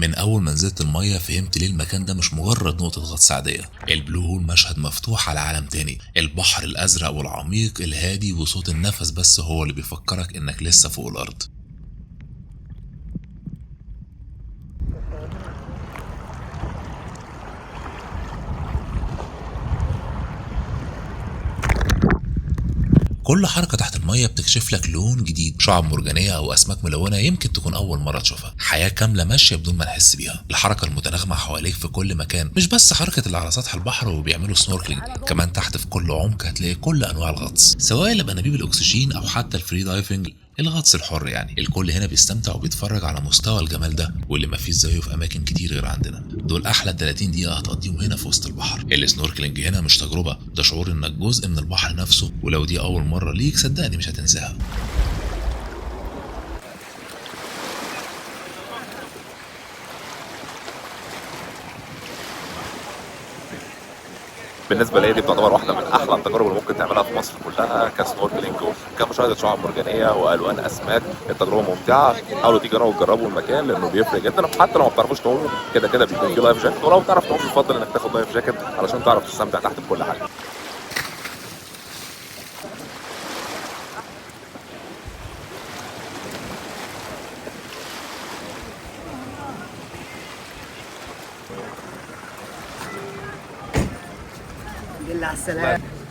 من اول ما نزلت الميه فهمت ليه المكان ده مش مجرد نقطه غطس عاديه. البلو هول مشهد مفتوح على عالم تاني، البحر الازرق والعميق الهادي، وصوت النفس بس هو اللي بيفكرك انك لسه فوق الارض. كل حركة تحت المية بتكشف لك لون جديد، شعاب مرجانية أو أسماك ملونة يمكن تكون أول مرة تشوفها، حياة كاملة ماشية بدون ما نحس بيها. الحركة المتناغمة حواليك في كل مكان، مش بس حركة اللي على سطح البحر وبيعملوا سنوركلينج، كمان تحت في كل عمق هتلاقي كل أنواع الغطس، سواء اللي بأنابيب الأكسجين أو حتى الفري دايفنج، الغطس الحر يعني. الكل هنا بيستمتع وبيتفرج على مستوى الجمال ده واللي مفيش زيه في اماكن كتير غير عندنا. دول احلى 30 دقيقه هتقضيهم هنا في وسط البحر. السنوركلينج هنا مش تجربه، ده شعور انك جزء من البحر نفسه، ولو دي اول مره ليك صدقني مش هتنساها. بالنسبه لي دي بتعتبر واحده من احلى التجارب اللي ممكن تعملها في مصر كلها، كسنوركلينج وكمشاهده شعاب مرجانيه والوان اسماك. التجربه ممتعه، حاولوا تيجوا تجربوا المكان لانه بيفرق جدا. حتى لو ما بتعرفوش تعوموا كده كده بيكون في لايف جاكيت، ولو بتعرف تعوم يفضل انك تاخد لايف جاكيت علشان تعرف تستمتع تحت بكل حاجه. الحمد لله على السلامة.